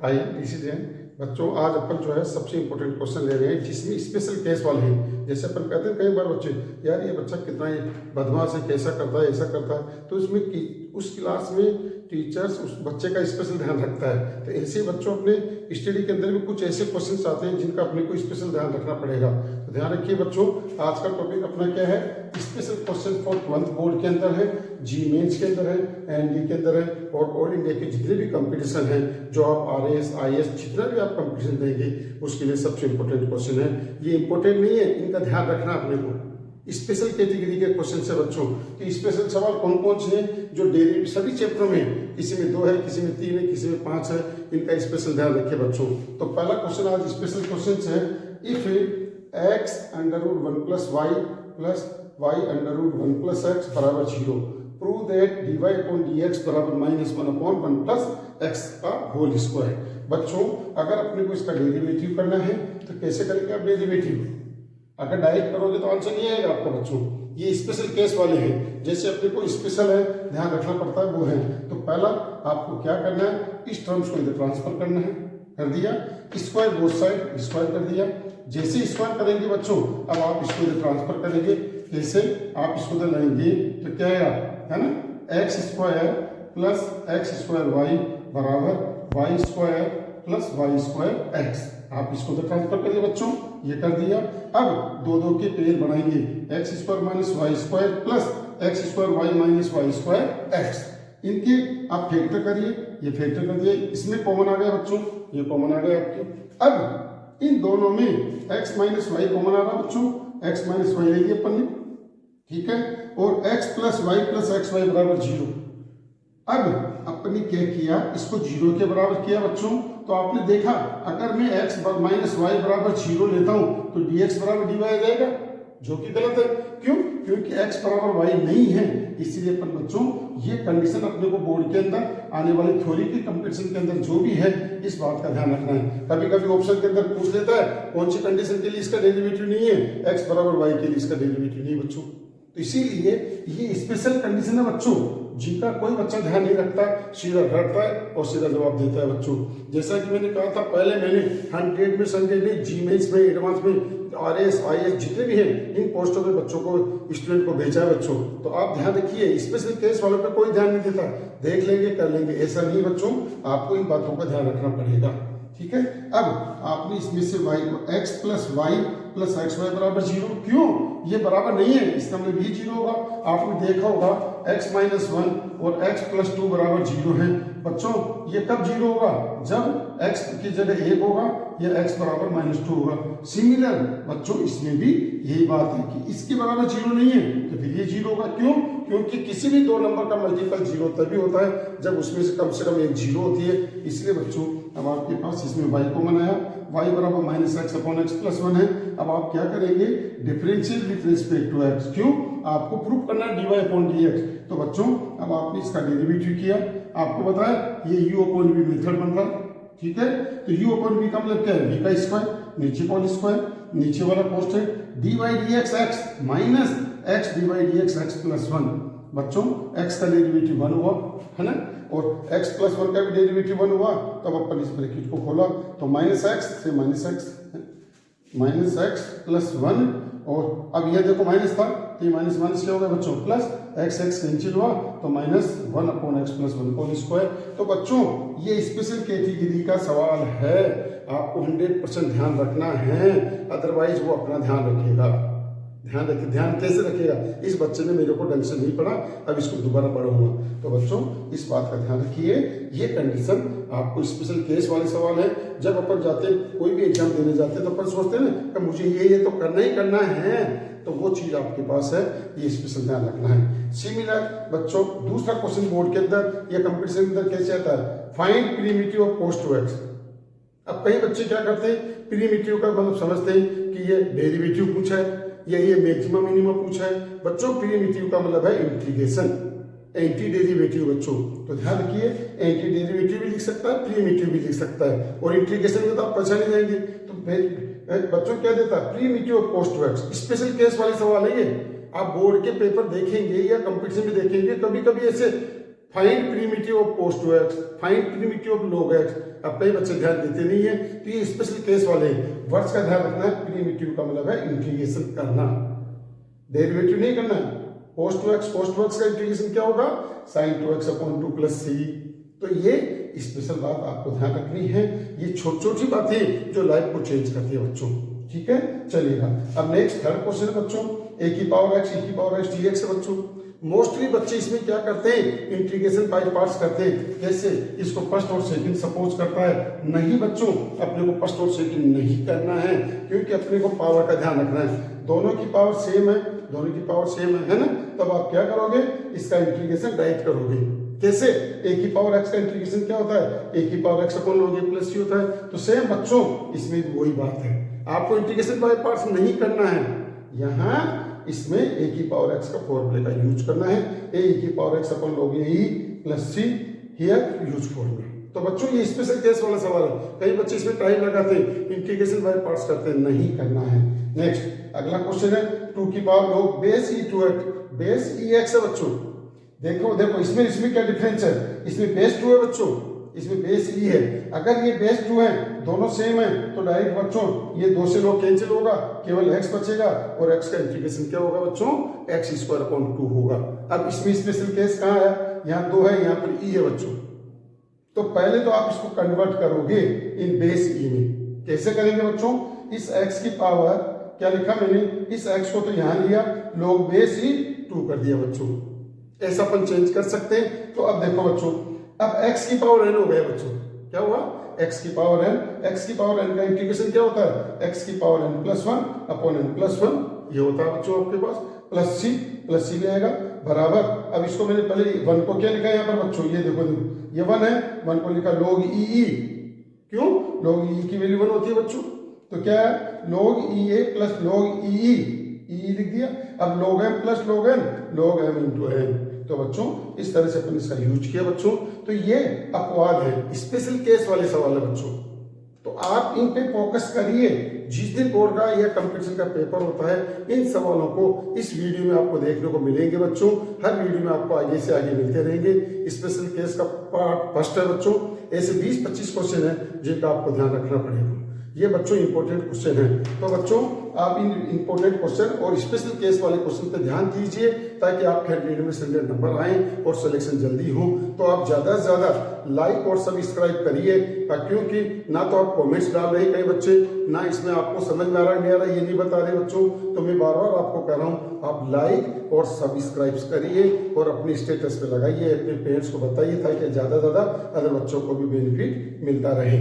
आइए डिसीजन बच्चों, आज अपन जो है सबसे इंपॉर्टेंट क्वेश्चन ले रहे हैं जिसमें स्पेशल केस वाले हैं। जैसे अपन कहते हैं कई बार बच्चे, यार ये बच्चा कितना ही बदमाश है, कैसा करता है, ऐसा करता है, तो इसमें उस क्लास में टीचर्स उस बच्चे का स्पेशल ध्यान रखता है। तो ऐसे बच्चों अपने स्टडी के अंदर भी कुछ ऐसे क्वेश्चन आते हैं जिनका अपने को स्पेशल ध्यान रखना पड़ेगा। तो ध्यान रखिए बच्चों, आज का टॉपिक अपना क्या है, special question for 12th board के अंदर है, जी मेंस के अंदर है, एनडी के अंदर है, और ऑल इंडिया के जितने भी कंपटीशन है, जो आप RAS IAS जितना भी आप कंपटीशन देंगे उसके लिए सबसे इंपॉर्टेंट क्वेश्चन है। ये इंपॉर्टेंट नहीं है, इनका ध्यान रखना अपने को। स्पेशल कैटेगरी के क्वेश्चन से बच्चों कि स्पेशल सवाल कौन कौन से हैं जो डेली सभी चैप्टरों में, किसी में 2 है, किसी में 3 है, किसी में 5 है, इनका स्पेशल ध्यान रखिए बच्चों। तो पहला क्वेश्चन आज स्पेशल क्वेश्चन है, if x √1 + y + y √1 + x = 0, prove that dy/dx = -1/1 + x का होल स्क्वायर। बच्चों अगर अपने को इसका डेरिवेटिव करना है तो कैसे करेंगे आप डेरिवेटिव? अगर डायरेक्ट करोगे तो आंसर नहीं आएगा आपका बच्चों। ये स्पेशल केस वाले हैं, जैसे अपने को स्पेशल है ध्यान रखना पड़ता है वो है। तो पहला आपको क्या करना है, इस टर्म्स को इधर ट्रांसफर करना है, कर दिया, स्क्वायर बोथ साइड स्क्वायर कर दिया। जैसे स्क्वायर करेंगे बच्चों, अब आप इसको इधर ट्रांसफर करेंगे, जैसे आप इसको इधर लाएंगे तो क्या आएगा, है ना, x² + x² y बराबर y² + y² x। आप इसको तो ट्रांसफर करिए बच्चों, ये कर दिया। अब दो के पेयर बनाएंगे, x² - y² + x² y - y² x। इनके आप फैक्टर करिए, ये फैक्टर कर दिए, इसमें कॉमन आ गया बच्चों, ये कॉमन आ गया आपके। अब इन दोनों में x - y कॉमन आ रहा बच्चों, x - y ले लिया अपन ने, ठीक है, और x + y + xy बराबर 0। अब अपने क्या किया, इसको 0 के बराबर किया बच्चों। तो आपने देखा अगर मैं x - y बराबर 0 लेता हूं तो dx बराबर dy आ जाएगा, जो कि गलत है। क्यों? क्योंकि x बराबर y नहीं है। इसीलिए अपन बच्चों ये कंडीशन अपने को बोर्ड के अंदर आने वाली थ्योरी के कंपटीशन के अंदर जो भी है इस बात का ध्यान रखना है। कभी कभी ऑप्शन के अंदर पूछ लेता है कौन सी कंडीशन के लिए इसका डेरिवेटिव नहीं है, x बराबर y के लिए इसका डेरिवेटिव नहीं बच्चों। तो इसीलिए ये स्पेशल कंडीशन है बच्चों, जिनका कोई बच्चा ध्यान नहीं रखता, सीधा रटता है और सीधा जवाब देता है बच्चों। जैसा कि मैंने कहा था पहले, मैंने 100 में 100 में जी मेंस में एडवांस में RAS IAS जितने भी हैं इन पोस्टों पे बच्चों को स्टूडेंट को भेजा है बच्चों। तो आप ध्यान रखिए, स्पेशल केस वालों पे कोई ध्यान नहीं देता, देख लेंगे कर लेंगे, ऐसा नहीं बच्चों, आपको इन बातों का ध्यान रखना पड़ेगा, ठीक है। अब आपने इसमें से y को x + y + xy बराबर 0, क्यों? ये बराबर नहीं है, इसका मतलब भी 0 होगा। आपने देखा होगा x - 1 और x + 2 बराबर 0 है बच्चों। ये कब 0 होगा? जब x की जगह 1 होगा या x बराबर -2 होगा। सिमिलर बच्चों इसमें भी यही बात है कि इसके बराबर 0 नहीं है तो फिर ये 0 होगा। क्यों? क्योंकि किसी भी 2 नंबर का मल्टीपल 0 तभी होता है जब उसमें से कम एक 0 होती है। इसलिए बच्चों अब आपके पास इसमें y को बनाया, y बराबर -x/x + 1 है। अब आप क्या करेंगे, differential with respect to x। क्यों? आपको प्रूफ करना है dy/dx। तो बच्चों अब आपने इसका डेरिवेटिव किया, आपको बताया ये u/v मेथड बन रहा है, ठीक है। तो u/v का मतलब क्या है, v का स्क्वायर, नीचे कॉल स्क्वायर, नीचे वाला constant dy/dx x minus x dy/dx x + 1। बच्चों x का डेरिवेटिव 1 हुआ, है ना, और x + 1 का भी डेरिवेटिव 1 हुआ। तब अपन इस ब्रैकेट को खोला तो -x से -x + 1, और अब ये देखो माइनस था तो ये माइनस क्या होगा बच्चों, प्लस x कैंसिल हुआ तो -1/x + 1 होल स्क्वायर। तो बच्चों ये स्पेशल कैटेगरी का सवाल है, आपको 100% ध्यान रखना है, अदरवाइज वो अपना ध्यान रखेगा। ध्यान रखिए, ध्यान कैसे रखेगा, इस बच्चे ने मेरे को ढंग से नहीं पढ़ा, अब इसको दोबारा पढ़ाऊंगा। तो बच्चों इस बात का ध्यान रखिए, ये कंडीशन आपको स्पेशल केस वाले सवाल है। जब अपन जाते कोई भी एग्जाम देने जाते हैं तो अपन सोचते हैं ना कि मुझे ये तो करना ही करना है, तो वो चीज आपके पास है, ये स्पेशल ध्यान रखना है। सिमिलर बच्चों दूसरा क्वेश्चन बोर्ड के अंदर या कंपटीशन के अंदर कैसे आता है, find primitive of cos 2x। अब कई बच्चे क्या करते हैं, प्रीमिटिव का मतलब समझते हैं कि ये डेरिवेटिव पूछा है या ये मैक्सिमम मिनिमम पूछा है। बच्चों प्रीमिटिव का मतलब है इंटीग्रेशन, एंटी डेरिवेटिव बच्चों। तो ध्यान रखिए, एंटी डेरिवेटिव भी लिख सकता है, प्रीमिटिव भी लिख सकता है, और इंटीग्रेशन में तो आप पहचान जाएंगे। तो बच्चों क्या देता है, primitive of cos 2x। Special case वाले सवाल है ये, आप बोर्ड के पेपर देखेंगे या कंपटीशन में देखेंगे, कभी कभी ऐसे find primitive of post to X, find primitive of log X. अब कई बच्चे ध्यान देते नहीं है, तो ये स्पेशल केस वाले वर्ड्स का ध्यान रखना है। प्रीमिटिव का मतलब है इंटीग्रेशन करना, डेरिवेटिव नहीं करना है। पोस्ट टू एक्स का इंटीग्रेशन क्या होगा, sign to x upon 2 + c। तो ये स्पेशल बात आपको ध्यान रखनी है। ये छोटी छोटी बातें जो लाइफ को चेंज करती है बच्चों, ठीक है। चलिएगा अब नेक्स्ट थर्ड क्वेश्चन है बच्चों, a की पावर x dx है बच्चों। मोस्टली बच्चे इसमें क्या करते हैं, इंटीग्रेशन बाय पार्ट्स करते हैं। जैसे इसको फर्स्ट और सेकंड सपोज करता है, नहीं बच्चों, अपने को फर्स्ट और सेकंड नहीं करना है, क्योंकि अपने को पावर का ध्यान रखना है। दोनों की पावर सेम है, दोनों की पावर सेम है ना। तब आप क्या करोगे, इसका इंटीग्रेशन डायरेक्ट करोगे। कैसे, a की पावर x का इंटीग्रेशन क्या होता है, a की power x upon log a + c होता है। तो सेम बच्चों इसमें भी वही बात है, आपको इंटीग्रेशन बाय पार्ट्स नहीं करना है। यहाँ इसमें a की पावर x का फॉर्मूले का यूज करना है, a की power x upon log a + c here use formula. तो बच्चों ये स्पेशल केस वाला सवाल है, कई बच्चे इसमें टाइम लगाते हैं, इंटीग्रेशन बाय पार्ट्स करते हैं, नहीं करना है। नेक्स्ट अगला क्वेश्चन है 2 की power log base e2x, base ex है बच्चों। देखो इसमें क्या डिफरेंस है, इसमें बेस 2 है बच्चों, इसमें बेस e है। अगर ये बेस 2 है, दोनों सेम है, तो डायरेक्ट बच्चों ये 2 से log कैंसिल होगा, केवल x बचेगा, और x का इंटीग्रेशन क्या होगा बच्चों, x² अपॉन 2 होगा। अब इसमें स्पेशल केस कहाँ है, यहाँ 2 है, यहाँ पर e है बच्चों। तो पहले तो आप इसको कन्वर्ट करोगे इन बेस e में। कैसे करेंगे बच्चों, इस x की पावर क्या लिखा मैंने, इस x को तो यहाँ लिया, log बेस e 2 कर दिया बच्चों। ऐसा अपन चेंज कर सकते हैं। तो अब देखो बच्चों, अब x की पावर n हो गया बच्चों, क्या हुआ, x की पावर n का इंटीग्रेशन क्या होता है, x की पावर n+1 अपॉन n+1, ये होता है बच्चों आपके पास, प्लस सी ले आएगा बराबर। अब इसको मैंने पहले 1 को क्या लिखा है यहाँ पर बच्चों, ये देखो ये 1 है, 1 को लिखा log e, क्यों, log e की वैल्यू 1 होती है बच्चों। तो क्या है, log ea + log e लिख दिया। अब log m + log n, log m × n। तो बच्चों इस तरह से अपन इसका यूज किया बच्चों। तो ये अपवाद है, स्पेशल केस वाले सवाल है बच्चों। तो आप इन पे फोकस करिए। जिस दिन बोर्ड का या कंपटीशन का पेपर होता है, इन सवालों को इस वीडियो में आपको देखने को मिलेंगे बच्चों। हर वीडियो में आपको आगे से आगे मिलते रहेंगे। स्पेशल केस का पार्ट फर्स्ट है बच्चों। ऐसे 20-25 क्वेश्चन है जिनका आपको ध्यान रखना पड़ेगा। ये बच्चों इंपॉर्टेंट क्वेश्चन है। तो बच्चों आप इन इंपॉर्टेंट क्वेश्चन और स्पेशल केस वाले क्वेश्चन पे ध्यान दीजिए, ताकि आपके एडमिट में 100 नंबर आए और सिलेक्शन जल्दी हो। तो आप ज्यादा से ज्यादा लाइक और सब्सक्राइब करिए, क्योंकि ना तो आप कमेंट्स डाल रहे कई बच्चे, ना इसमें आपको समझ में आ रहा नहीं आ रहा, ये नहीं बता रहे बच्चों। तो मैं बार बार आपको कह रहा हूँ, आप लाइक और सब्सक्राइब करिए और अपने स्टेटस पे लगाइए, अपने पेरेंट्स को बताइए, ताकि ज्यादा से ज्यादा अदर बच्चों को भी बेनिफिट मिलता रहे।